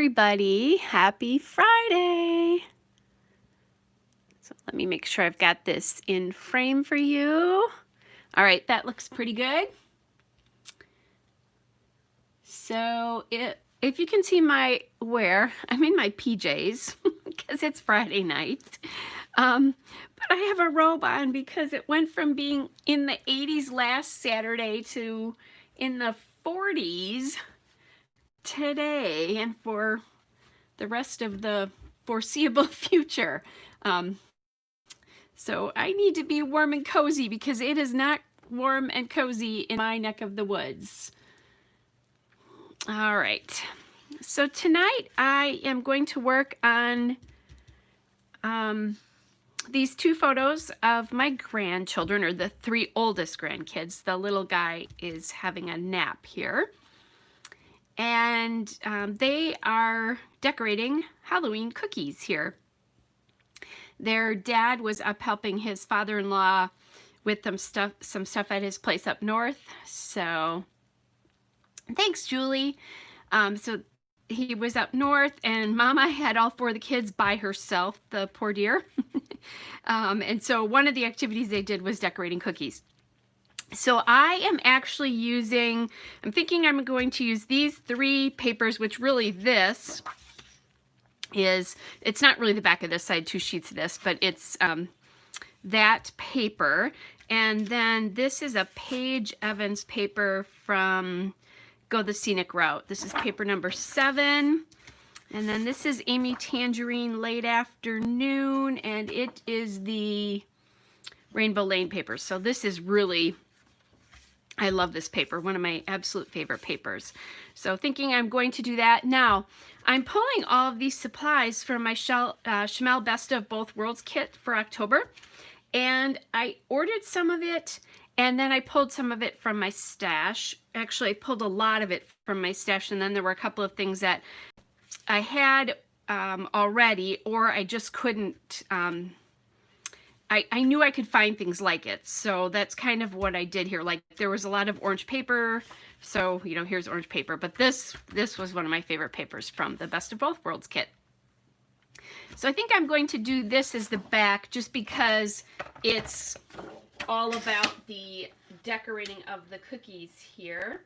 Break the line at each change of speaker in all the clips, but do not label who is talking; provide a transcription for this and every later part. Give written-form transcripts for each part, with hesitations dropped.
everybody. Happy Friday. So let me make sure I've got this in frame for you. All right, that looks pretty good. So if you can see my wear, I'm in my PJs because it's Friday night. But I have a robe on because it went from being in the 80s last Saturday to in the 40s today and for the rest of the foreseeable future. So I need to be warm and cozy because it is not warm and cozy in my neck of the woods. All right. So tonight I am going to work on these two photos of my grandchildren, or the three oldest grandkids. The little guy is having a nap here. And they are decorating Halloween cookies here. Their dad was up helping his father-in-law with some stuff at his place up north. So thanks, Julie. So he was up north, and Mama had all four of the kids by herself, the poor dear. And so one of the activities they did was decorating cookies. So I am actually I'm thinking I'm going to use these three papers, which really it's not really the back of this side, 2 sheets of this, but it's that paper. And then this is a Paige Evans paper from Go the Scenic Route. This is paper number 7. And then this is Amy Tangerine Late Afternoon, and it is the Rainbow Lane paper. So this is really, I love this paper, one of my absolute favorite papers. So thinking I'm going to do that. Now, I'm pulling all of these supplies from my Chamel Best of Both Worlds kit for October. And I ordered some of it, and then I pulled some of it from my stash. Actually, I pulled a lot of it from my stash, and then there were a couple of things that I had already, or I just couldn't, I knew I could find things like it. So that's kind of what I did here. Like, there was a lot of orange paper. So, you know, here's orange paper. But this was one of my favorite papers from the Best of Both Worlds kit. So I think I'm going to do this as the back just because it's all about the decorating of the cookies here.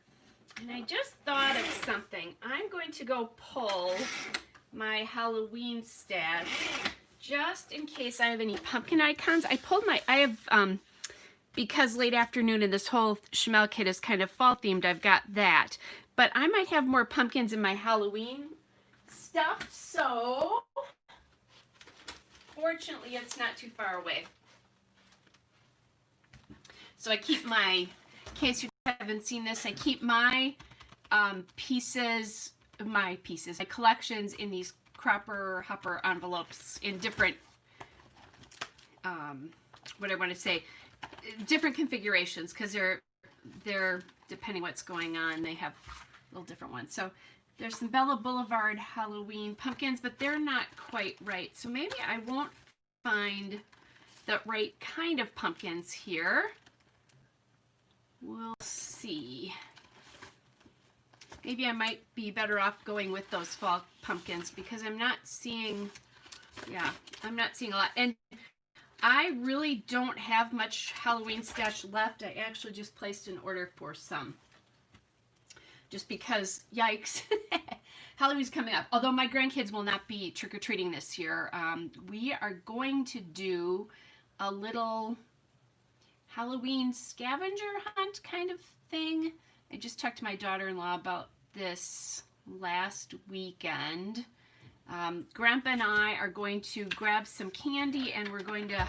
And I just thought of something. I'm going to go pull my Halloween stash just in case I have any pumpkin icons. Because Late Afternoon and this whole Chamel kit is kind of fall themed, I've got that. But I might have more pumpkins in my Halloween stuff, so fortunately it's not too far away. So I keep in case you haven't seen this, I keep my my collections in these Cropper Hopper envelopes in different, what I want to say, different configurations, because they're depending what's going on, they have little different ones. So there's some Bella Boulevard Halloween pumpkins, but they're not quite right. So maybe I won't find the right kind of pumpkins here. We'll see. Maybe I might be better off going with those fall pumpkins because I'm not seeing a lot. And I really don't have much Halloween stash left. I actually just placed an order for some. Just because, yikes, Halloween's coming up. Although my grandkids will not be trick-or-treating this year. We are going to do a little Halloween scavenger hunt kind of thing. I just talked to my daughter-in-law about this last weekend. Grandpa and I are going to grab some candy, and we're going to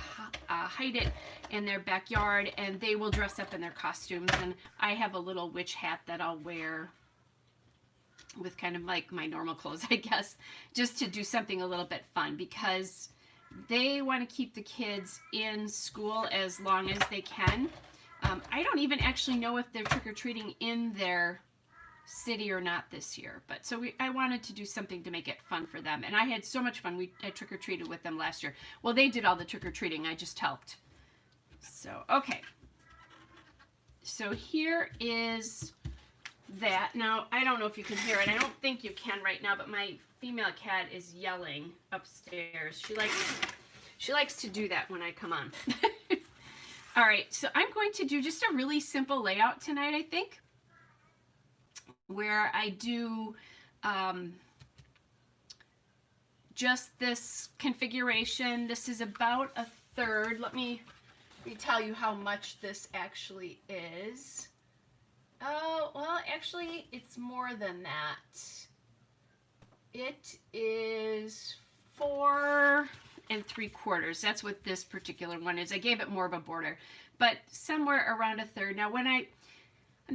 hide it in their backyard, and they will dress up in their costumes. And I have a little witch hat that I'll wear with kind of like my normal clothes, I guess, just to do something a little bit fun, because they want to keep the kids in school as long as they can. I don't even actually know if they're trick-or-treating in their city or not this year, but so I wanted to do something to make it fun for them, and I had so much fun. I trick-or-treated with them last year. Well, they did all the trick-or-treating, I just helped. So okay, so here is that. Now, I don't know if you can hear it. I don't think you can right now, but my female cat is yelling upstairs. She likes to do that when I come on. All right, so I'm going to do just a really simple layout tonight, I think, where I do just this configuration. This is about a third. Let me tell you how much this actually is. Oh, well, actually, it's more than that. It is 4 3/4. That's what this particular one is. I gave it more of a border, but somewhere around a third. Now, when I'm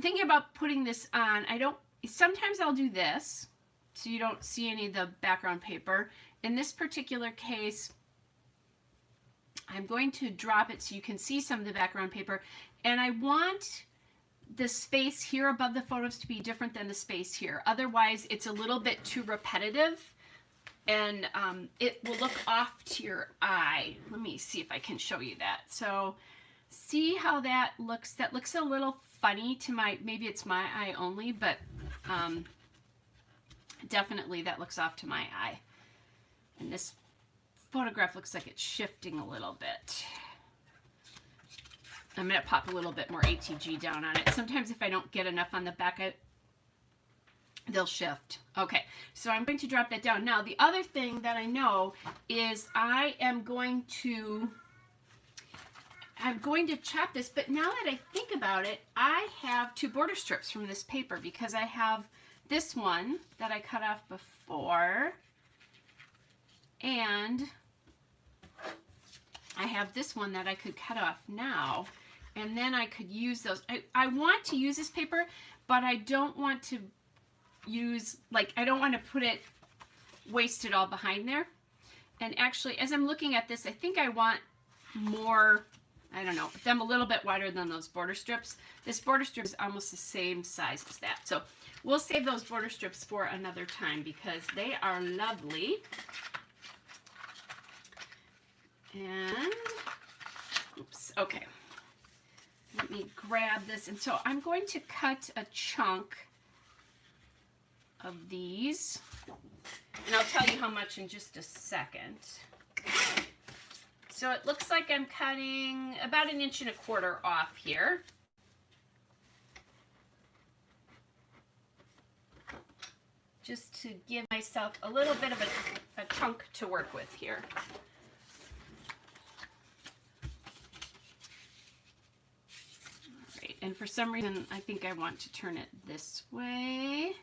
thinking about putting this on, sometimes I'll do this, so you don't see any of the background paper. In this particular case, I'm going to drop it so you can see some of the background paper, and I want the space here above the photos to be different than the space here. Otherwise, it's a little bit too repetitive, and it will look off to your eye. Let me see if I can show you that. So see how that looks? That looks a little funny to maybe it's my eye only, but definitely that looks off to my eye. And this photograph looks like it's shifting a little bit. I'm going to pop a little bit more ATG down on it. Sometimes if I don't get enough on the back, they'll shift. Okay, so I'm going to drop that down. Now, the other thing that I know is I'm going to chop this, but now that I think about it, I have 2 border strips from this paper because I have this one that I cut off before, and I have this one that I could cut off now, and then I could use those. I want to use this paper, but I don't want to use, I don't want to put it, waste it all behind there. And actually, as I'm looking at this, I think I want more, I don't know, them a little bit wider than those border strips. This border strip is almost the same size as that. So we'll save those border strips for another time because they are lovely. And, oops, okay. Let me grab this. And so I'm going to cut a chunk of these. And I'll tell you how much in just a second. So it looks like I'm cutting about 1 1/4 inches off here. Just to give myself a little bit of a chunk to work with here. And for some reason, I think I want to turn it this way.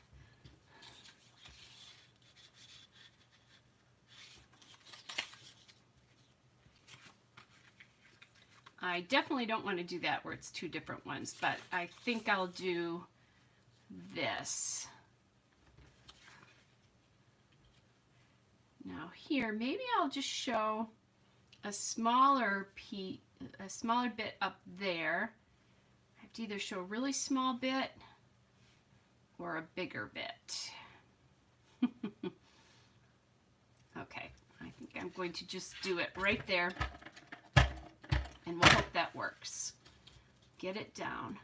I definitely don't want to do that where it's 2 different ones, but I think I'll do this. Now here, maybe I'll just show a smaller bit up there. To either show a really small bit or a bigger bit. Okay, I think I'm going to just do it right there, and we'll hope that works. Get it down.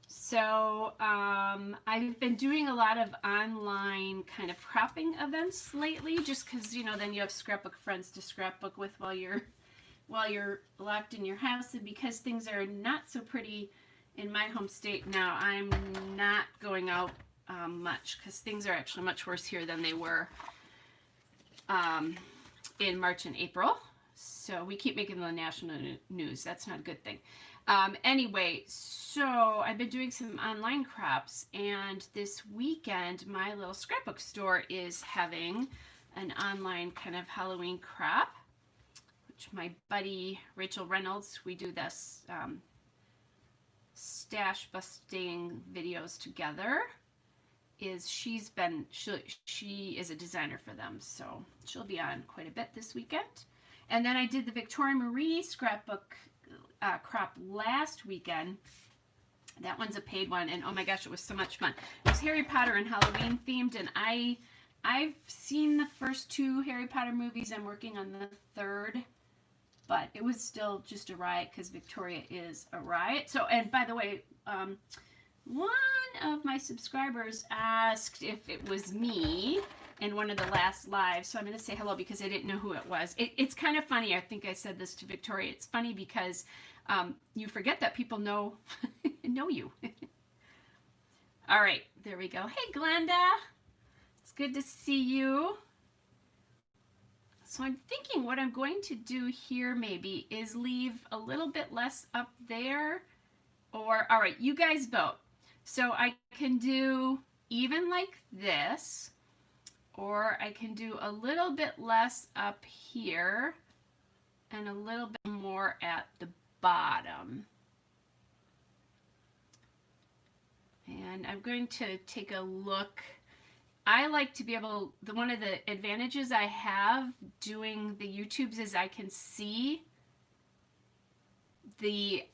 So I've been doing a lot of online kind of cropping events lately, just because, you know, then you have scrapbook friends to scrapbook with while you're locked in your house, and because things are not so pretty in my home state now, I'm not going out much because things are actually much worse here than they were in March and April. So we keep making the national news. That's not a good thing. Anyway, so I've been doing some online crops, and this weekend my little scrapbook store is having an online kind of Halloween crop, which my buddy Rachel Reynolds, we do this stash busting videos together. She is a designer for them, so she'll be on quite a bit this weekend. And then I did the Victoria Marie scrapbook crop last weekend. That one's a paid one, and oh my gosh, it was so much fun. It was Harry Potter and Halloween themed, and I've seen the first 2 Harry Potter movies. I'm working on the 3rd. But it was still just a riot because Victoria is a riot. So, and by the way, one of my subscribers asked if it was me in one of the last lives, so I'm going to say hello because I didn't know who it was. It's kind of funny. I think I said this to Victoria. It's funny because you forget that people know you. All right, there we go. Hey, Glenda. It's good to see you. So I'm thinking what I'm going to do here maybe is leave a little bit less up there. Or, all right, you guys vote. So I can do even like this, or I can do a little bit less up here and a little bit more at the bottom. And I'm going to take a look. I like to be able, one of the advantages I have doing the YouTubes is I can see the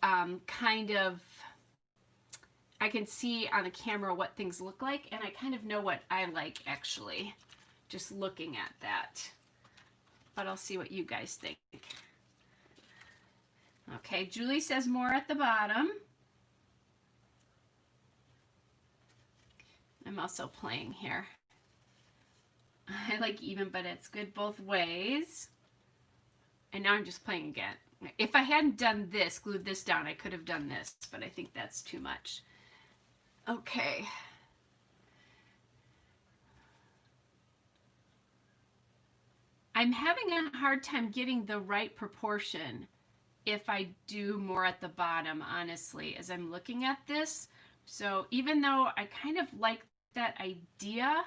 I can see on the camera what things look like, and I kind of know what I like actually, just looking at that. But I'll see what you guys think. Okay, Julie says more at the bottom. I'm also playing here. I like even, but it's good both ways. And now I'm just playing again. If I hadn't done this, glued this down, I could have done this, but I think that's too much. Okay. I'm having a hard time getting the right proportion if I do more at the bottom, honestly, as I'm looking at this. So even though I kind of like that idea,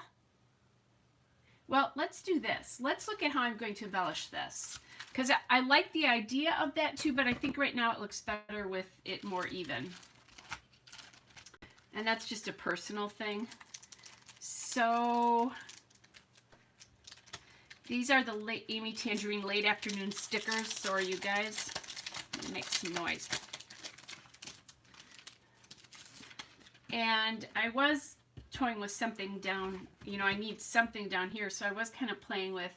well, let's do this. Let's look at how I'm going to embellish this. Because I like the idea of that too, but I think right now it looks better with it more even. And that's just a personal thing. So these are the Amy Tangerine late afternoon stickers. Sorry, you guys. Make some noise. And I was toying with something down, you know, I need something down here. So I was kind of playing with,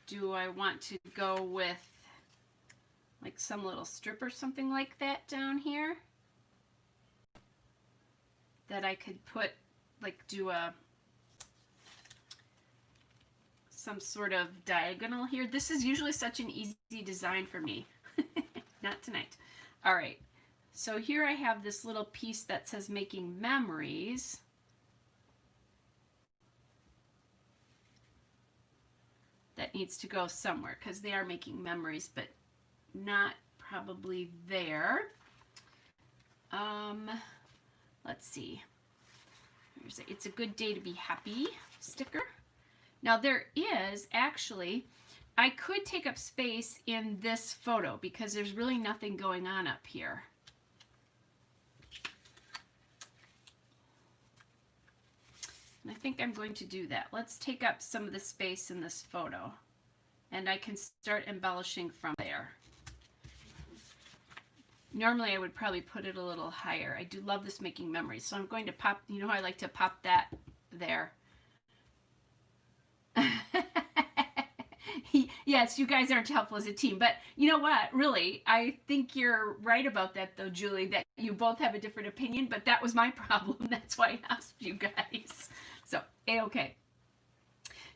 do I want to go with like some little strip or something like that down here? That I could put, like do some sort of diagonal here. This is usually such an easy design for me. Not tonight. All right. So here I have this little piece that says making memories. That needs to go somewhere because they are making memories, but not probably there. Let's see. Here's a, it's a good day to be happy sticker. Now there is actually, I could take up space in this photo because there's really nothing going on up here. And I think I'm going to do that. Let's take up some of the space in this photo and I can start embellishing from there. Normally I would probably put it a little higher. I do love this making memories. So I'm going to pop, you know how I like to pop that there. Yes, you guys aren't helpful as a team. But you know what? Really, I think you're right about that though, Julie, that you both have a different opinion. But that was my problem. That's why I asked you guys. So, A-okay.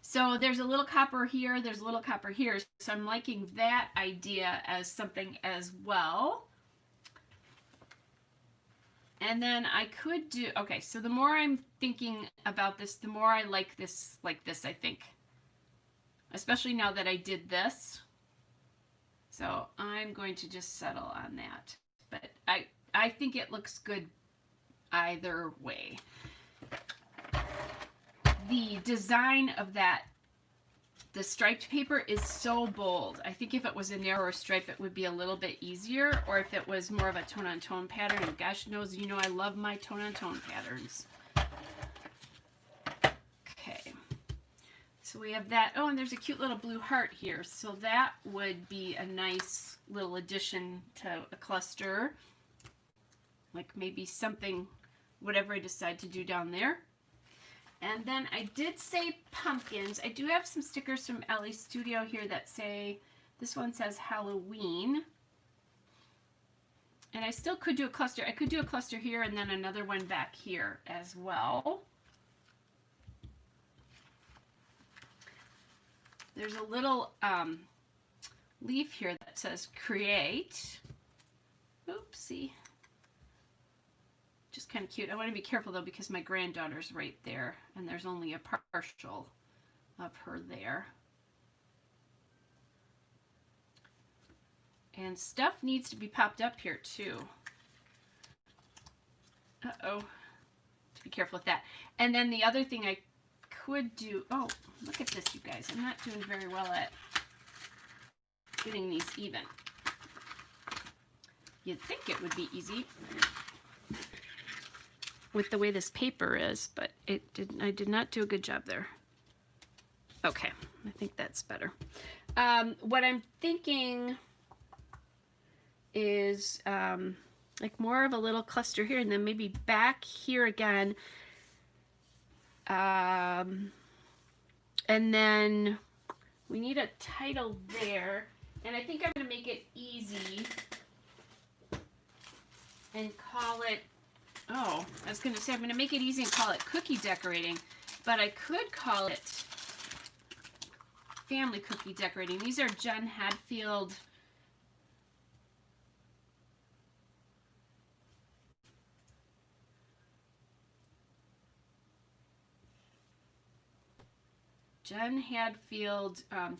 So there's a little copper here. There's a little copper here. So I'm liking that idea as something as well. And then I could do, okay, so the more I'm thinking about this, the more I like this, I think. Especially now that I did this. So I'm going to just settle on that. But I think it looks good either way. The design of that, the striped paper is so bold. I think if it was a narrower stripe, it would be a little bit easier, or if it was more of a tone-on-tone pattern. And gosh knows, you know, I love my tone-on-tone patterns. Okay. So we have that. Oh, and there's a cute little blue heart here. So that would be a nice little addition to a cluster. Like maybe something, whatever I decide to do down there. And then I did say pumpkins. I do have some stickers from Ellie Studio here that say, this one says Halloween. And I still could do a cluster. I could do a cluster here and then another one back here as well. There's a little leaf here that says create. Oopsie. Just kind of cute. I want to be careful though because my granddaughter's right there and there's only a partial of her there. And stuff needs to be popped up here too. Uh-oh. To be careful with that. And then the other thing I could do, oh, look at this, you guys. I'm not doing very well at getting these even. You'd think it would be easy with the way this paper is, but I did not do a good job there. Okay, I think that's better. What I'm thinking is like more of a little cluster here and then maybe back here again. And then we need a title there. And I think I'm going to make it easy and call it, oh, I was going to say I'm going to make it easy and call it cookie decorating, but I could call it family cookie decorating. These are Jen Hadfield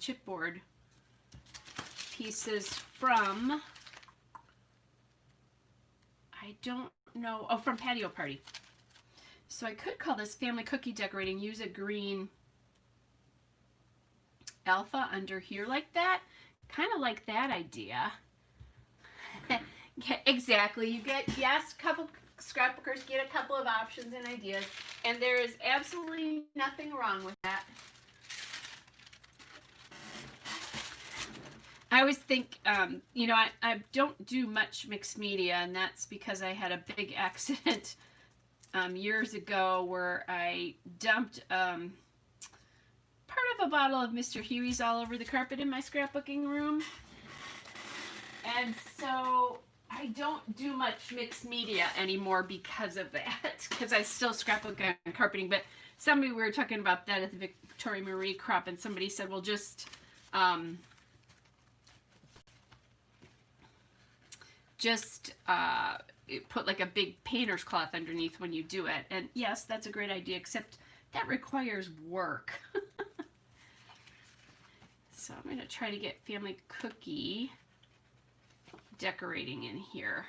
chipboard pieces from, I don't know, oh, from Patio Party. So I could call this family cookie decorating, use a green alpha under here like that, kind of like that idea. Exactly, you get, yes, couple scrapbookers get a couple of options and ideas, and there is absolutely nothing wrong with that. I always think, you know, I don't do much mixed media, and that's because I had a big accident years ago where I dumped part of a bottle of Mr. Huey's all over the carpet in my scrapbooking room. And so I don't do much mixed media anymore because of that, because I still scrapbook on carpeting. But we were talking about that at the Victoria Marie crop, and somebody said, well, just put like a big painter's cloth underneath when you do it. And yes, that's a great idea, except that requires work. So I'm going to try to get family cookie decorating in here.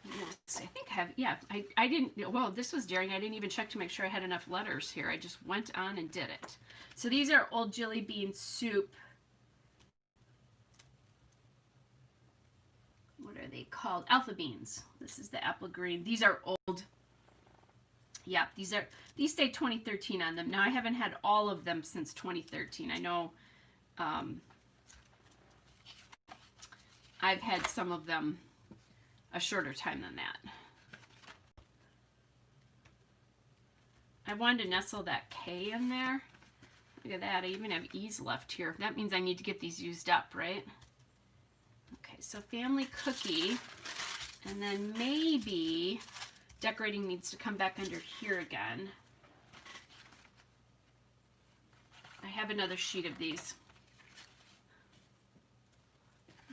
Yes, I think I have, yeah, I didn't, well, this was daring. I didn't even check to make sure I had enough letters here. I just went on and did it. So these are Old Jelly Bean Soup. What are they called? Alpha beans. This is the apple green. These are old. Yeah, these say 2013 on them. Now I haven't had all of them since 2013. I know I've had some of them a shorter time than that. I wanted to nestle that K in there. Look at that. I even have E's left here. That means I need to get these used up, right? Okay, so family cookie. And then maybe decorating needs to come back under here again. I have another sheet of these.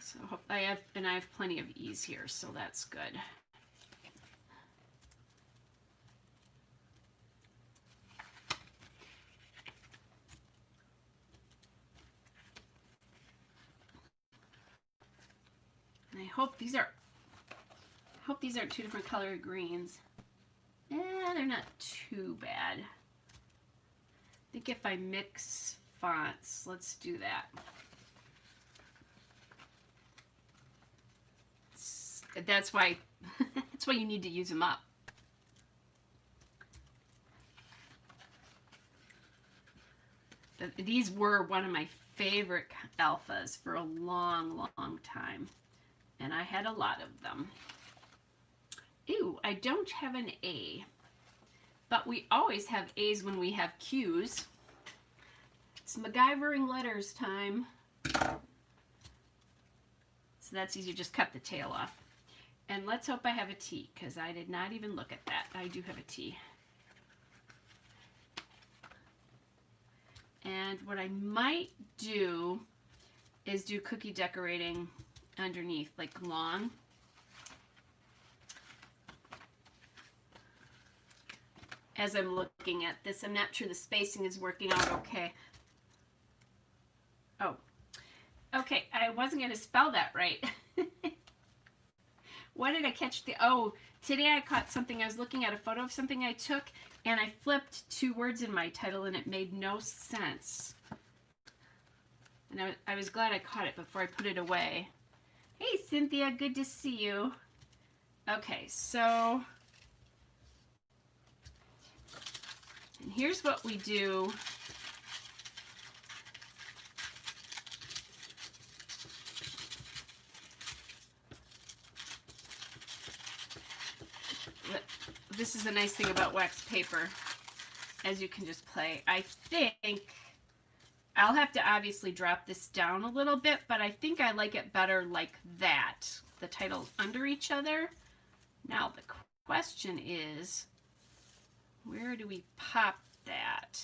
So I have plenty of E's here, so that's good. And I hope these aren't two different color greens. They're not too bad. I think if I mix fonts, let's do that. That's why you need to use them up. These were one of my favorite alphas for a long, long time. And I had a lot of them. Ew, I don't have an A. but we always have A's when we have Q's. It's MacGyvering letters time. So that's easy, just cut the tail off. And let's hope I have a T, because I did not even look at that. I do have a T. And what I might do is do cookie decorating underneath, like long. As I'm looking at this, I'm not sure the spacing is working out okay. Oh, okay, I wasn't going to spell that right. What did I catch? Oh, today I caught something. I was looking at a photo of something I took, and I flipped 2 words in my title, and it made no sense. And I was glad I caught it before I put it away. Hey, Cynthia, good to see you. Okay, so... and here's what we do. This is a nice thing about wax paper, as you can just play. I think I'll have to obviously drop this down a little bit, but I think I like it better like that. The titles under each other. Now the question is, where do we pop that?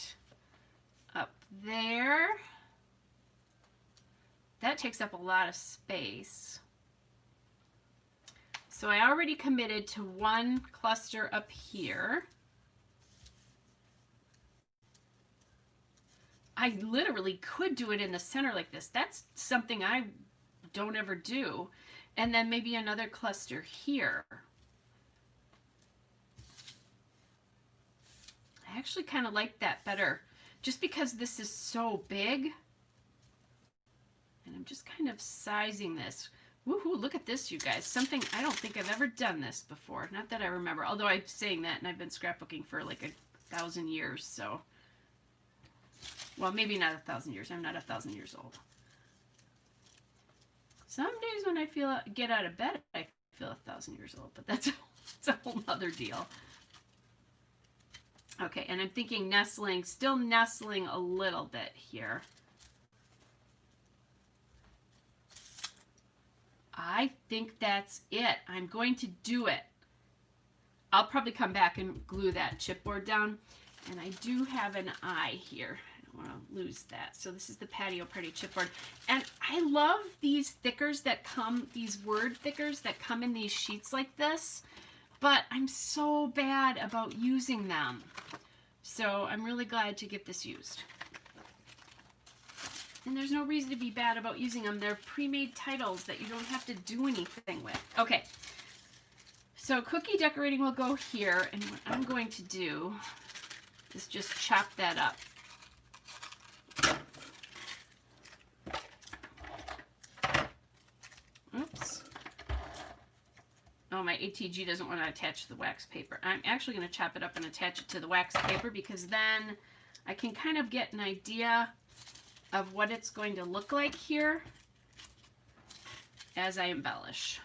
Up there. That takes up a lot of space. So I already committed to 1 cluster up here. I literally could do it in the center like this. That's something I don't ever do. And then maybe another cluster here. I actually kind of like that better, just because this is so big. And I'm just kind of sizing this. Woohoo, look at this, you guys. Something, I don't think I've ever done this before. Not that I remember, although I'm saying that, and I've been scrapbooking for like 1,000 years, so. Well, maybe not 1,000 years. I'm not 1,000 years old. Some days when I get out of bed, I feel 1,000 years old, but that's a whole other deal. Okay, and I'm thinking nestling, still nestling a little bit here. I think that's it. I'm going to do it. I'll probably come back and glue that chipboard down. And I do have an eye here. I don't want to lose that. So this is the Patio Party chipboard. And I love these thickers that come, these word thickers that come in these sheets like this. But I'm so bad about using them. So I'm really glad to get this used. And there's no reason to be bad about using them. They're pre-made titles that you don't have to do anything with. Okay, so cookie decorating will go here, and what I'm going to do is just chop that up. Oops. Oh, my ATG doesn't want to attach to the wax paper. I'm actually going to chop it up and attach it to the wax paper, because then I can kind of get an idea of what it's going to look like here as I embellish.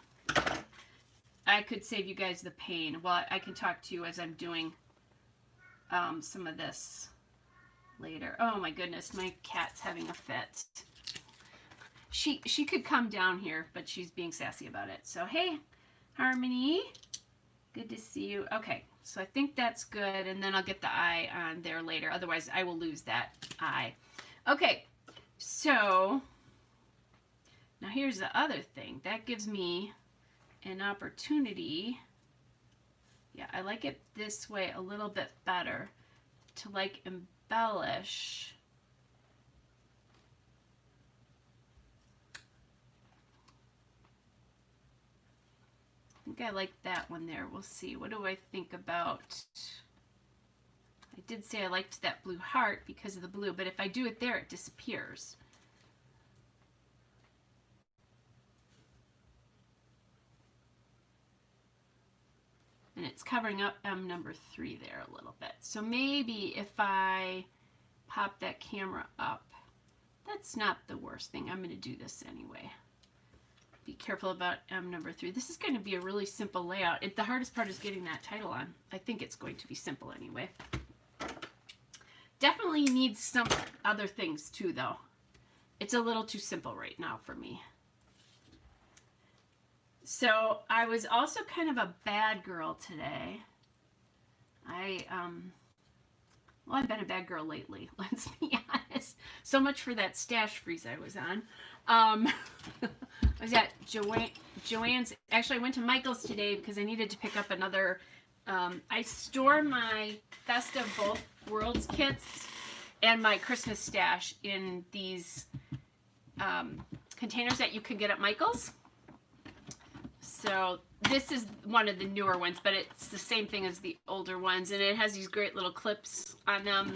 I could save you guys the pain. Well, I can talk to you as I'm doing some of this later. Oh my goodness, my cat's having a fit. She could come down here, but she's being sassy about it. So hey, Harmony, good to see you. Okay, so I think that's good, and then I'll get the eye on there later. Otherwise, I will lose that eye. Okay. So now here's the other thing. That gives me an opportunity. Yeah, I like it this way a little bit better to like embellish. I think I like that one there. We'll see. What do I think about... I did say I liked that blue heart because of the blue, but if I do it there, it disappears. And it's covering up M number 3 there a little bit. So maybe if I pop that camera up, that's not the worst thing. I'm going to do this anyway, be careful about number 3. This is going to be a really simple layout. The hardest part is getting that title on. I think it's going to be simple anyway. Definitely needs some other things too, though. It's a little too simple right now for me. So I was also kind of a bad girl today. Well, I've been a bad girl lately, let's be honest. So much for that stash freeze I was on. I was at Joann's. Actually, I went to Michael's today because I needed to pick up another. I store my Best of Both Worlds kits and my Christmas stash in these containers that you can get at Michael's. So this is one of the newer ones, but it's the same thing as the older ones, and it has these great little clips on them.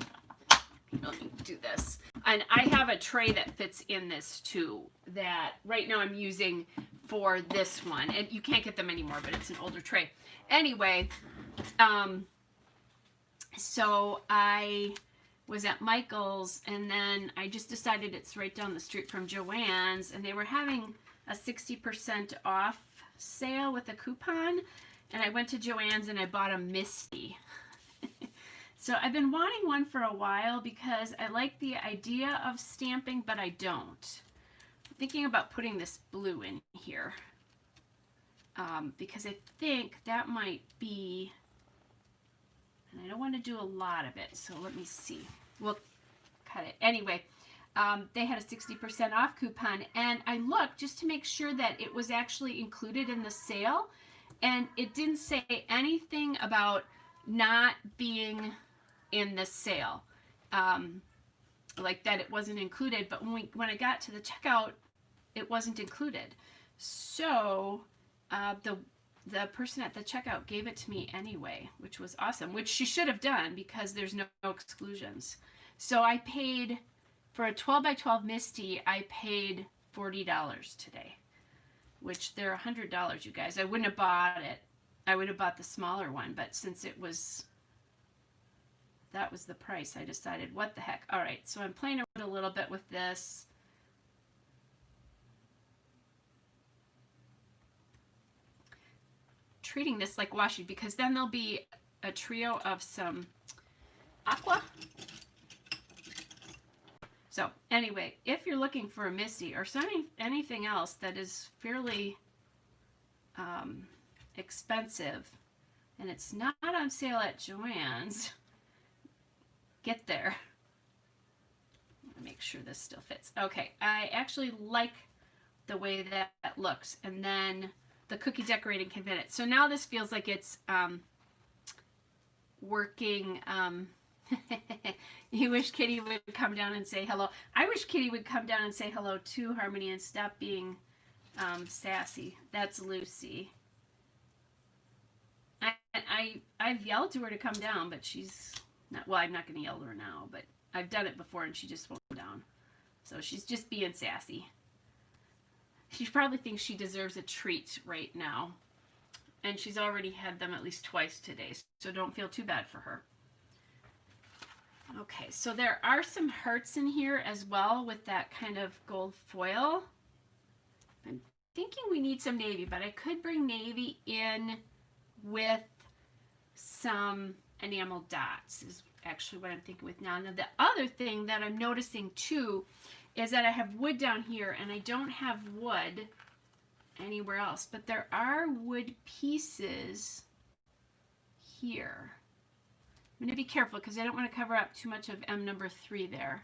Let me do this. And I have a tray that fits in this too that right now I'm using for this one. And you can't get them anymore, but it's an older tray. Anyway, so I was at Michael's, and then I just decided it's right down the street from Joann's, and they were having a 60% off sale with a coupon, and I went to Joann's and I bought a Misty. So I've been wanting one for a while because I like the idea of stamping, but I don't. I'm thinking about putting this blue in here because I think that might be, and I don't want to do a lot of it, so let me see. We'll cut it. Anyway, they had a 60% off coupon, and I looked just to make sure that it was actually included in the sale, and it didn't say anything about not being in the sale, like that it wasn't included. But when I got to the checkout, it wasn't included. So the person at the checkout gave it to me anyway, which was awesome, which she should have done because there's no exclusions. So I paid for a 12 by 12 Misty. I paid $40 today, which they're $100, you guys. I wouldn't have bought it. I would have bought the smaller one, but since it was, that was the price, I decided, what the heck. All right, so I'm playing around a little bit with this. Treating this like washi, because then there'll be a trio of some aqua. So anyway, if you're looking for a Misty or anything else that is fairly expensive and it's not on sale at Joann's, get there. Make sure this still fits. Okay, I actually like the way that looks, and then the cookie decorating can fit it. So now this feels like it's working. You wish Kitty would come down and say hello. I wish Kitty would come down and say hello too, Harmony, and stop being sassy. That's Lucy. I've yelled to her to come down, but she's not. Well, I'm not going to yell at her now, but I've done it before and she just won't come down. So she's just being sassy. She probably thinks she deserves a treat right now. And she's already had them at least twice today, so don't feel too bad for her. Okay, so there are some hearts in here as well with that kind of gold foil. I'm thinking we need some navy, but I could bring navy in with some enamel dots is actually what I'm thinking with now. Now the other thing that I'm noticing too is that I have wood down here and I don't have wood anywhere else, but there are wood pieces here. I'm going to be careful because I don't want to cover up too much of M number 3 there.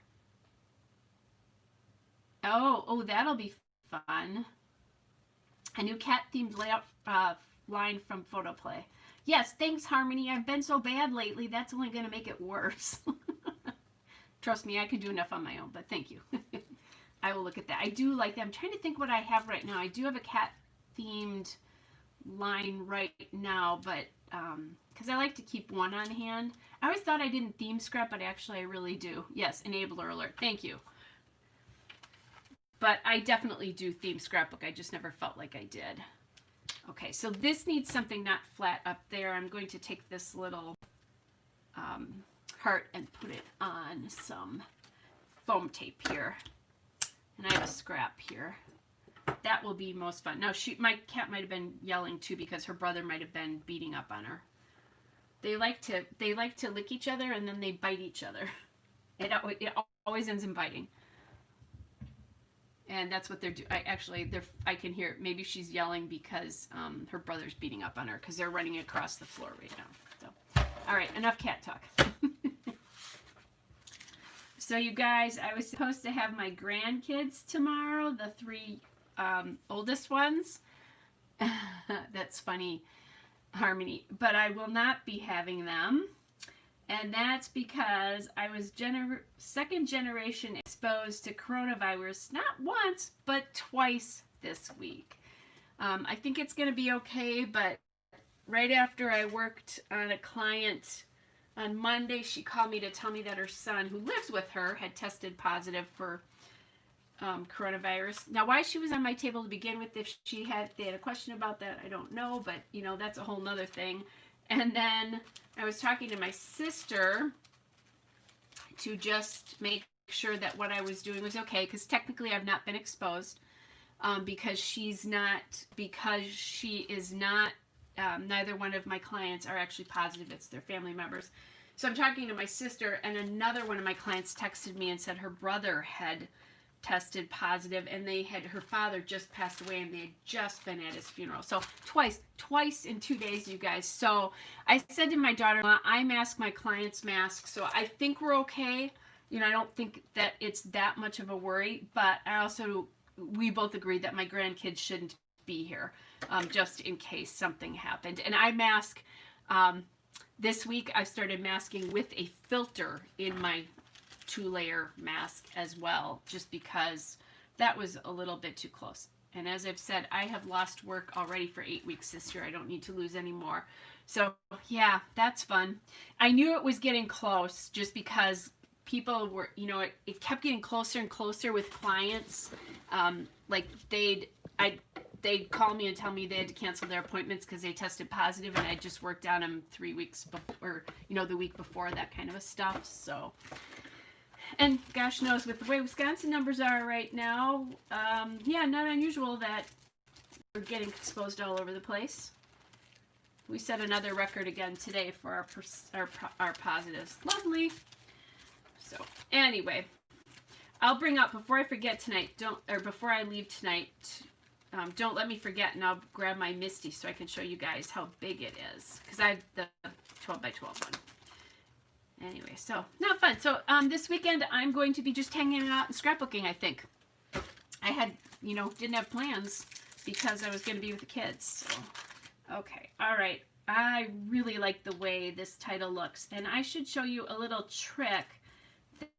Oh, that'll be fun. A new cat themed layout line from Photoplay. Yes, thanks, Harmony. I've been so bad lately. That's only going to make it worse. Trust me, I can do enough on my own, but thank you. I will look at that. I do like that. I'm trying to think what I have right now. I do have a cat themed line right now, but because I like to keep one on hand. I always thought I didn't theme scrap, but actually I really do. Yes, enabler alert. Thank you. But I definitely do theme scrapbook. I just never felt like I did. Okay, so this needs something not flat up there. I'm going to take this little heart and put it on some foam tape here. And I have a scrap here. That will be most fun. Now, my cat might have been yelling too because her brother might have been beating up on her. They like to lick each other and then they bite each other. It always ends in biting. And that's what they're doing. I can hear it. Maybe she's yelling because her brother's beating up on her because they're running across the floor right now. So, all right, enough cat talk. So you guys, I was supposed to have my grandkids tomorrow, the 3 oldest ones. That's funny, Harmony. But I will not be having them. And that's because I was second generation exposed to coronavirus, not once, but twice this week. I think it's going to be okay, but right after I worked on a client on Monday, she called me to tell me that her son, who lives with her, had tested positive for coronavirus. Now, why she was on my table to begin with, if they had a question about that, I don't know, but that's a whole nother thing. And then I was talking to my sister to just make sure that what I was doing was okay, because technically I've not been exposed because she is not, neither one of my clients are actually positive. It's their family members. So I'm talking to my sister, and another one of my clients texted me and said her brother had tested positive, and her father just passed away, and they had just been at his funeral. So twice in 2 days, you guys. So I said to my daughter-in-law, I mask my clients' masks, so I think we're okay. I don't think that it's that much of a worry, but we both agreed that my grandkids shouldn't be here, just in case something happened. And I mask, this week I started masking with a filter in my 2-layer mask as well, just because that was a little bit too close. And as I've said, I have lost work already for 8 weeks this year. I don't need to lose any more. So yeah, that's fun. I knew it was getting close just because people were, it kept getting closer and closer with clients. Like they'd call me and tell me they had to cancel their appointments because they tested positive, and I just worked on them 3 weeks before, or the week before, that kind of stuff. So, and gosh knows, with the way Wisconsin numbers are right now, yeah, not unusual that we're getting exposed all over the place. We set another record again today for our positives. Lovely. So anyway, I'll bring up, before I forget tonight, before I leave tonight, don't let me forget, and I'll grab my Misty so I can show you guys how big it is, because I have the 12 by 12 one. Anyway, so not fun. So this weekend I'm going to be just hanging out and scrapbooking, I think. I had, didn't have plans because I was going to be with the kids. So, okay. All right. I really like the way this title looks, and I should show you a little trick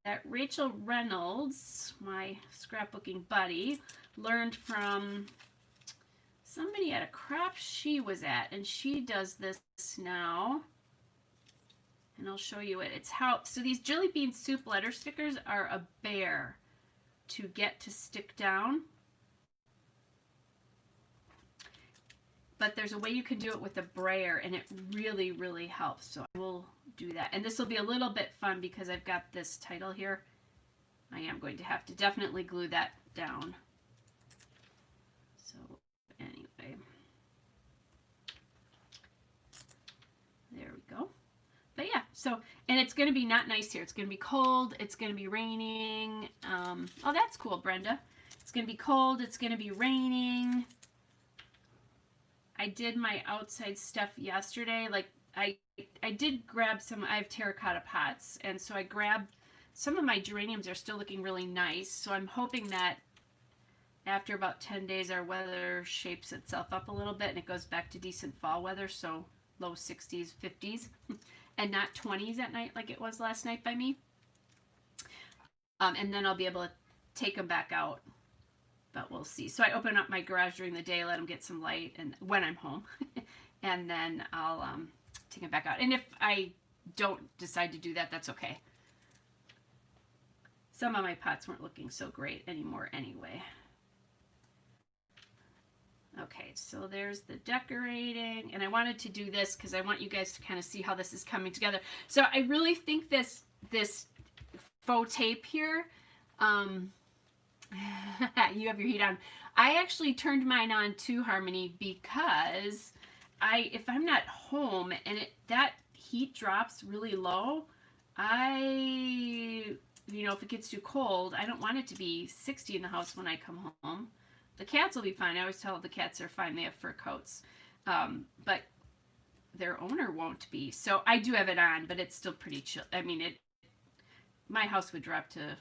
that Rachel Reynolds, my scrapbooking buddy, learned from somebody at a craft she was at, and she does this now. And I'll show you it. So these jelly bean soup letter stickers are a bear to get to stick down. But there's a way you can do it with a brayer, and it really, really helps. So I will do that. And this will be a little bit fun because I've got this title here. I am going to have to definitely glue that down. So anyway, there we go. But yeah, so, and it's going to be not nice here. It's going to be cold. It's going to be raining. Oh, that's cool, Brenda. It's going to be cold. It's going to be raining. I did my outside stuff yesterday. Like I did grab some, I have terracotta pots. And so I grabbed, some of my geraniums are still looking really nice. So I'm hoping that after about 10 days, our weather shapes itself up a little bit and it goes back to decent fall weather. So low 60s, 50s. And not 20s at night like it was last night by me. And then I'll be able to take them back out. But we'll see. So I open up my garage during the day, let them get some light, and when I'm home. And then I'll take them back out. And if I don't decide to do that, that's okay. Some of my pots weren't looking so great anymore anyway. Okay, so there's the decorating, and I wanted to do this because I want you guys to kind of see how this is coming together. So I really think this faux tape here You have your heat on. I actually turned mine on too, Harmony, because if I'm not home and that heat drops really low, if it gets too cold, I don't want it to be 60 in the house when I come home. The cats will be fine. I always tell the cats are fine. They have fur coats. But their owner won't be. So I do have it on, but it's still pretty chill. I mean, my house would drop to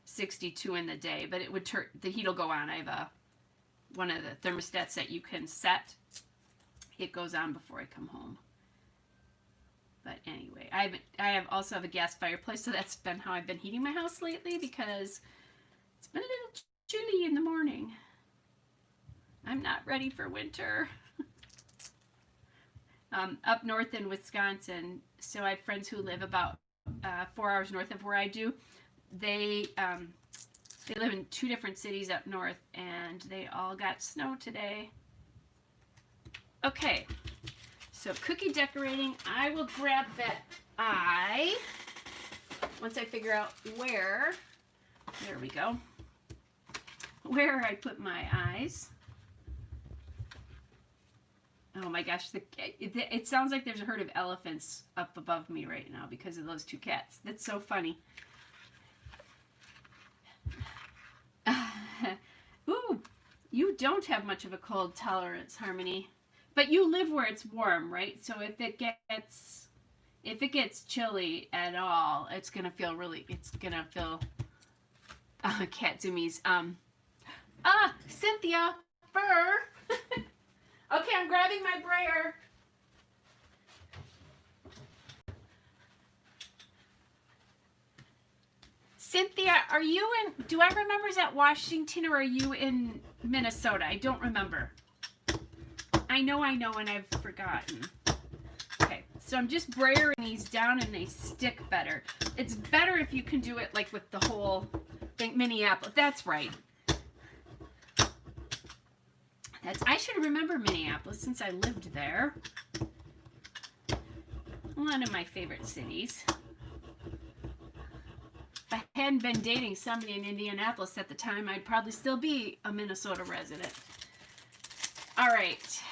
62 in the day, but it would turn, the heat will go on. I have one of the thermostats that you can set. It goes on before I come home. But anyway, I also have a gas fireplace, so that's been how I've been heating my house lately, because it's been a little chilly in the morning. I'm not ready for winter. Up north in Wisconsin, so I have friends who live about 4 hours north of where I do. They live in 2 different cities up north, and they all got snow today. Okay, so cookie decorating, I will grab that eye once I figure out where, there we go, where I put my eyes. Oh my gosh, it sounds like there's a herd of elephants up above me right now because of those 2 cats. That's so funny. Ooh, you don't have much of a cold tolerance, Harmony. But you live where it's warm, right? So if it gets chilly at all, it's gonna feel cat zoomies. Cynthia, fur. Okay, I'm grabbing my brayer. Cynthia, are you in, do I remember, is that Washington or are you in Minnesota? I don't remember. I know, and I've forgotten. Okay, so I'm just brayering these down and they stick better. It's better if you can do it like with the whole thing, Minneapolis. That's right. I should remember Minneapolis since I lived there. One of my favorite cities. If I hadn't been dating somebody in Indianapolis at the time, I'd probably still be a Minnesota resident. All right.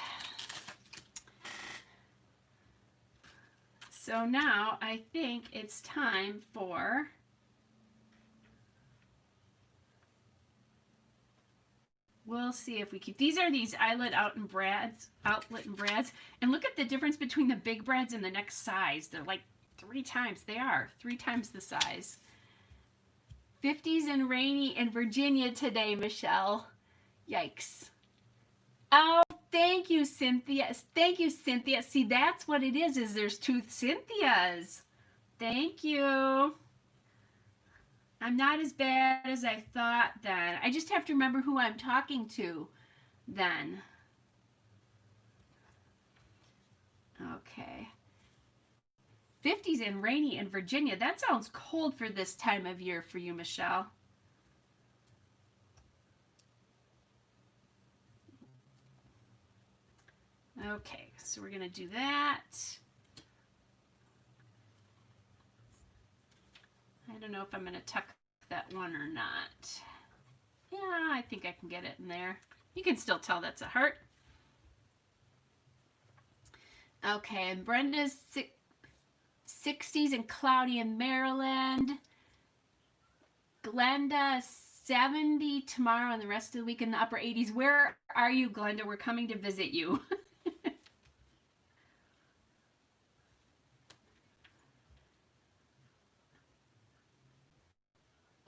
So now I think it's time for we'll see if we keep these eyelet outlet and brads, and look at the difference between the big brads and the next size. They're like 3 times the size. 50s and rainy in Virginia today, Michelle. Yikes. Oh, thank you, Cynthia. Thank you, Cynthia. See, that's what it is there's 2 Cynthias. Thank you. I'm not as bad as I thought then. I just have to remember who I'm talking to then. Okay. 50s and rainy in Virginia. That sounds cold for this time of year for you, Michelle. Okay, so we're going to do that. I don't know if I'm going to tuck that one or not. Yeah, I think I can get it in there. You can still tell that's a heart. Okay, and Brenda's 60s and cloudy in Maryland. Glenda, 70 tomorrow and the rest of the week in the upper 80s. Where are you, Glenda? We're coming to visit you.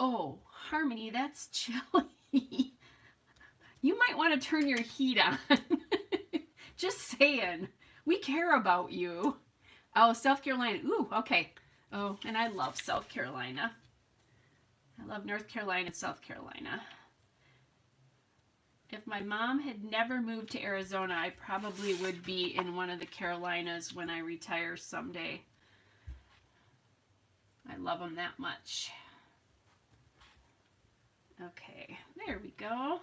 Oh, Harmony, that's chilly. You might want to turn your heat on. Just saying. We care about you. Oh, South Carolina. Ooh, okay. Oh, and I love South Carolina. I love North Carolina and South Carolina. If my mom had never moved to Arizona, I probably would be in one of the Carolinas when I retire someday. I love them that much. Okay, there we go.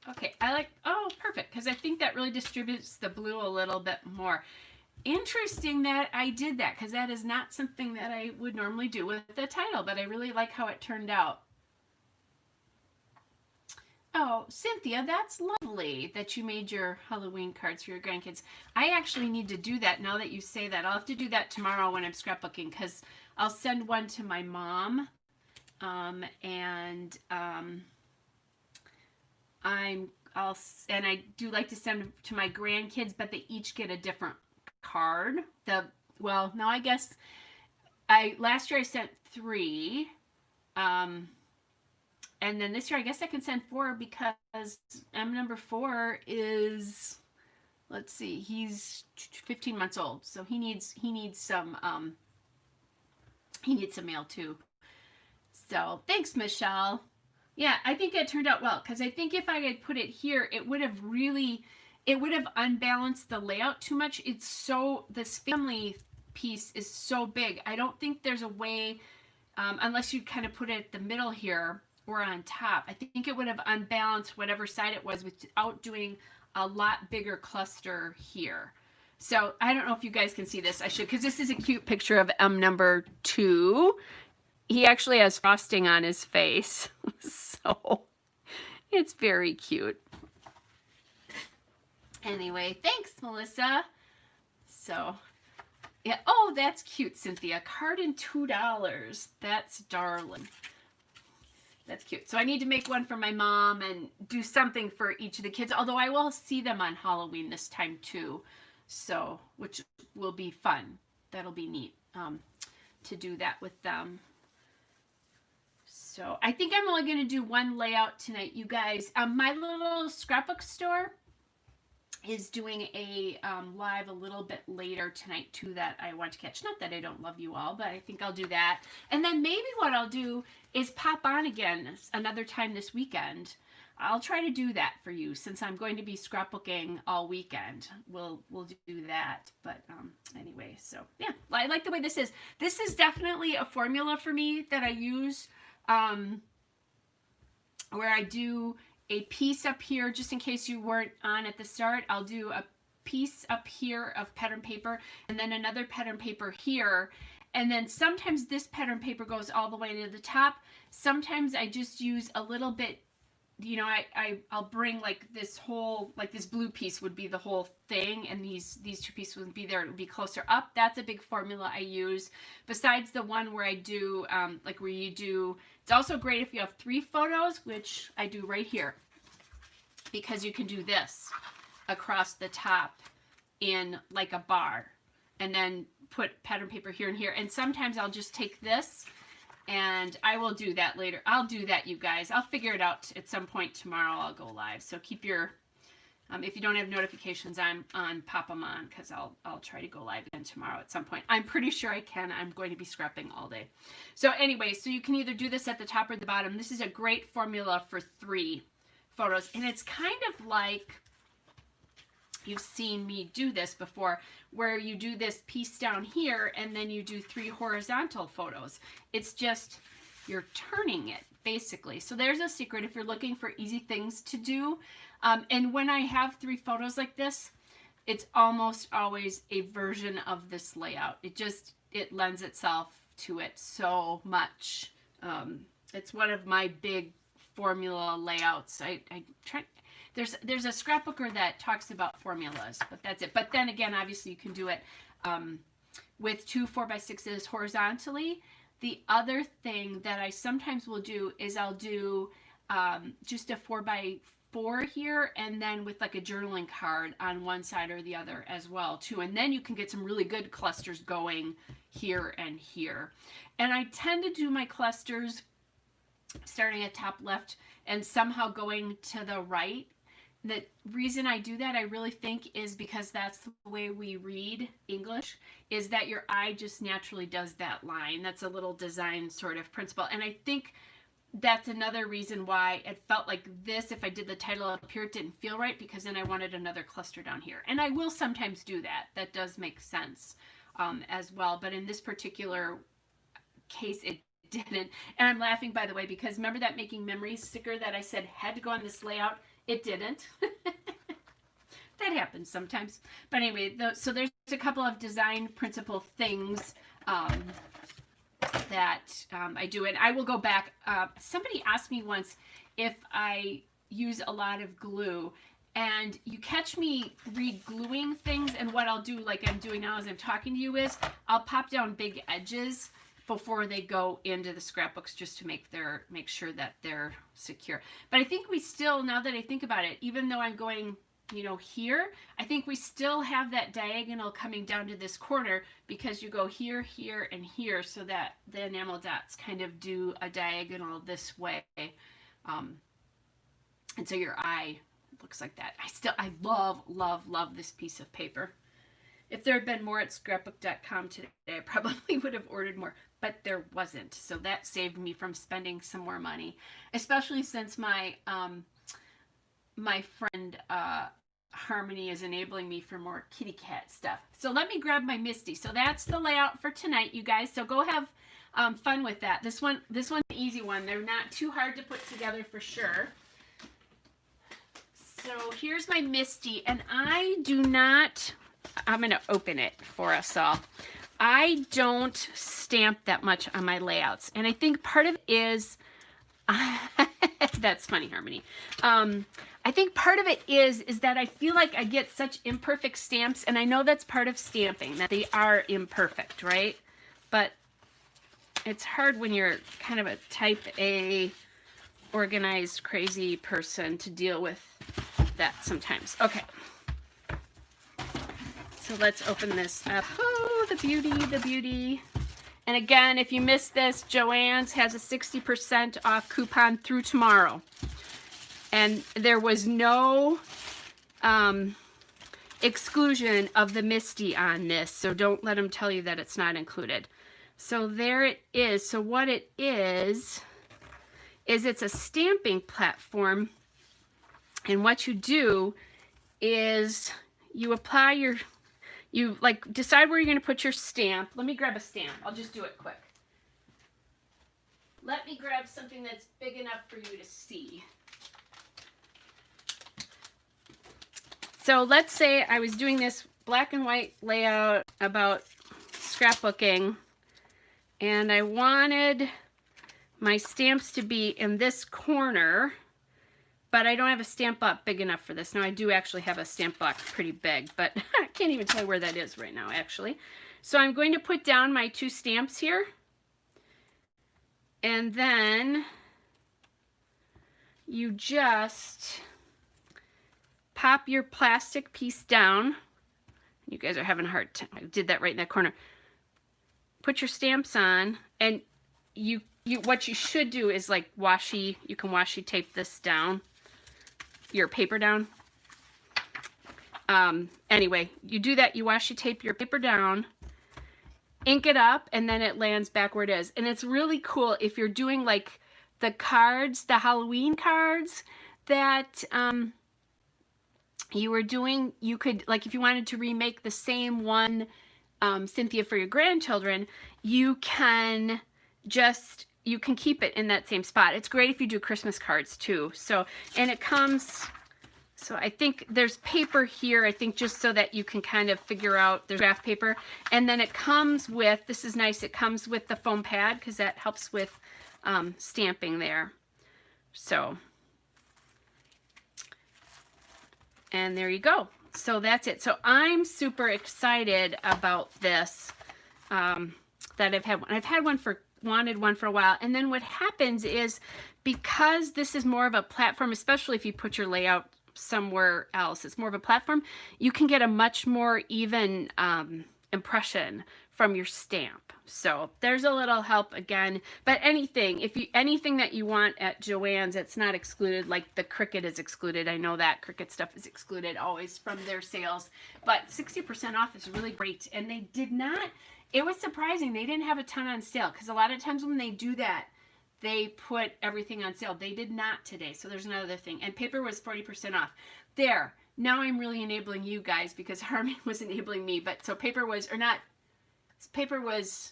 Okay, oh, perfect, because I think that really distributes the blue a little bit more. Interesting that I did that, because that is not something that I would normally do with the title, but I really like how it turned out. Oh, Cynthia, that's lovely that you made your Halloween cards for your grandkids. I actually need to do that now that you say that. I'll have to do that tomorrow when I'm scrapbooking because I'll send one to my mom. I do like to send them to my grandkids, but they each get a different card. Now I guess last year I sent 3. And then this year, I guess I can send 4 because M number 4 is, let's see, he's 15 months old, so he needs some mail too. So thanks, Michelle. Yeah, I think it turned out well because I think if I had put it here, it would have unbalanced the layout too much. This family piece is so big. I don't think there's a way, unless you kind of put it at the middle here or on top. I think it would have unbalanced whatever side it was without doing a lot bigger cluster here. So I don't know if you guys can see this. I should, because this is a cute picture of M number 2. He actually has frosting on his face. So it's very cute. Anyway, thanks, Melissa. So, yeah. Oh, that's cute, Cynthia. Card and $2. That's darling. That's cute. So I need to make one for my mom and do something for each of the kids, although I will see them on Halloween this time too. So, which will be fun. That'll be neat to do that with them. So I think I'm only going to do one layout tonight, you guys. My little scrapbook store is doing a live a little bit later tonight too that I want to catch. Not that I don't love you all, but I think I'll do that. And then maybe what I'll do is pop on again another time this weekend. I'll try to do that for you since I'm going to be scrapbooking all weekend. We'll do that. But anyway, so yeah, I like the way this is. This is definitely a formula for me that I use where I do a piece up here, just in case you weren't on at the start. I'll do a piece up here of pattern paper and then another pattern paper here. And then sometimes this pattern paper goes all the way to the top. Sometimes I just use a little bit, you know, I'll bring like this whole, like this blue piece would be the whole thing, and these 2 pieces would be there. It would be closer up. That's a big formula I use. Besides the one where I do, like where you do, it's also great if you have 3 photos, which I do right here, because you can do this across the top in like a bar, and then put pattern paper here and here. And sometimes I'll just take this, and I will do that later. I'll do that, you guys. I'll figure it out at some point tomorrow. I'll go live. So keep your, if you don't have notifications on, pop them on, because I'll try to go live again tomorrow at some point. I'm pretty sure I can. I'm going to be scrapping all day. So anyway, so you can either do this at the top or the bottom. This is a great formula for 3 photos. And it's kind of like, you've seen me do this before, where you do this piece down here and then you do 3 horizontal photos. It's just, you're turning it basically. So there's a secret if you're looking for easy things to do. And when I have 3 photos like this, it's almost always a version of this layout. It lends itself to it so much. It's one of my big formula layouts. I try. There's a scrapbooker that talks about formulas, but that's it. But then again, obviously you can do it with 2 4x6s horizontally. The other thing that I sometimes will do is I'll do just a 4x4 here, and then with like a journaling card on one side or the other as well too. And then you can get some really good clusters going here and here. And I tend to do my clusters starting at top left and somehow going to the right. The reason I do that, I really think, is because that's the way we read English, is that your eye just naturally does that line. That's a little design sort of principle. And I think that's another reason why it felt like this, if I did the title up here, it didn't feel right, because then I wanted another cluster down here. And I will sometimes do that. That does make sense as well. But in this particular case, it didn't. And I'm laughing, by the way, because remember that Making Memories sticker that I said had to go on this layout? It didn't. That happens sometimes. But anyway, so there's a couple of design principle things that I do. And I will go back. Somebody asked me once if I use a lot of glue. And you catch me re-gluing things, and what I'll do, like I'm doing now as I'm talking to you, is I'll pop down big edges before they go into the scrapbooks, just to make sure that they're secure. But I think we still, now that I think about it, even though I'm going, you know, here, I think we still have that diagonal coming down to this corner, because you go here, here, and here, so that the enamel dots kind of do a diagonal this way. And so your eye looks like that. I love this piece of paper. If there had been more at scrapbook.com today, I probably would have ordered more, but there wasn't. So that saved me from spending some more money, especially since my my friend Harmony is enabling me for more kitty cat stuff. So let me grab my Misty. So that's the layout for tonight, you guys. So go have fun with that. This one's an easy one. They're not too hard to put together for sure. So here's my Misty, and I'm going to open it for us all. I don't stamp that much on my layouts, and I think part of it is, that's funny, Harmony. I think part of it is that I feel like I get such imperfect stamps, and I know that's part of stamping, that they are imperfect, right? But it's hard when you're kind of a type A, organized, crazy person to deal with that sometimes. Okay. So let's open this up. Oh, the beauty, the beauty. And again, if you missed this, Joann's has a 60% off coupon through tomorrow. And there was no exclusion of the Misty on this, so don't let them tell you that it's not included. So there it is. So what it is it's a stamping platform, and what you do is you apply you like decide where you're going to put your stamp. Let me grab a stamp. I'll just do it quick. Let me grab something that's big enough for you to see. So let's say I was doing this black and white layout about scrapbooking, and I wanted my stamps to be in this corner, but I don't have a stamp block big enough for this. Now I do actually have a stamp block pretty big, but I can't even tell you where that is right now, actually. So I'm going to put down my two stamps here, and then you just pop your plastic piece down. You guys are having a hard time. I did that right in that corner. Put your stamps on, and what you should do is like you can washi tape this down, your paper down. Anyway, you do that, you washi tape your paper down, ink it up, and then it lands back where it is. And it's really cool if you're doing like the cards, the Halloween cards that you were doing, you could, like if you wanted to remake the same one, Cynthia, for your grandchildren, you can keep it in that same spot. It's great if you do Christmas cards too. So, and it comes, so I think there's paper here, I think just so that you can kind of figure out, there's graph paper. And then it comes with, this is nice, it comes with the foam pad, because that helps with stamping there. So, and there you go. So that's it. So I'm super excited about this, that I've had one for a while. And then what happens is, because this is more of a platform, especially if you put your layout somewhere else, it's more of a platform, you can get a much more even impression from your stamp. So there's a little help again. But anything that you want at Joann's, it's not excluded. Like the Cricut is excluded. I know that Cricut stuff is excluded always from their sales. But 60% off is really great. And they did not, it was surprising. They didn't have a ton on sale, because a lot of times when they do that, they put everything on sale. They did not today. So there's another thing. And paper was 40% off. There. Now I'm really enabling you guys, because Harmony was enabling me. But so paper was, or not, paper was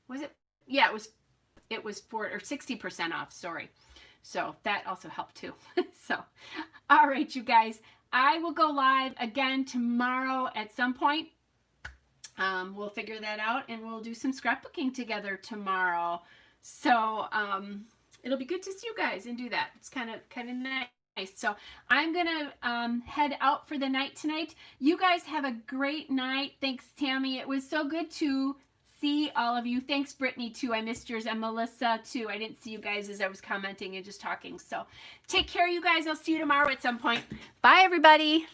it? Yeah, it was 60% off, sorry. So that also helped too. So, all right, you guys, I will go live again tomorrow at some point. We'll figure that out, and we'll do some scrapbooking together tomorrow. So, it'll be good to see you guys and do that. It's kind of nice. So I'm gonna head out for the night tonight. You guys have a great night. Thanks, Tammy. It was so good to see all of you. Thanks, Brittany, too. I missed yours, and Melissa, too. I didn't see you guys as I was commenting and just talking. So take care, you guys. I'll see you tomorrow at some point. Bye, everybody.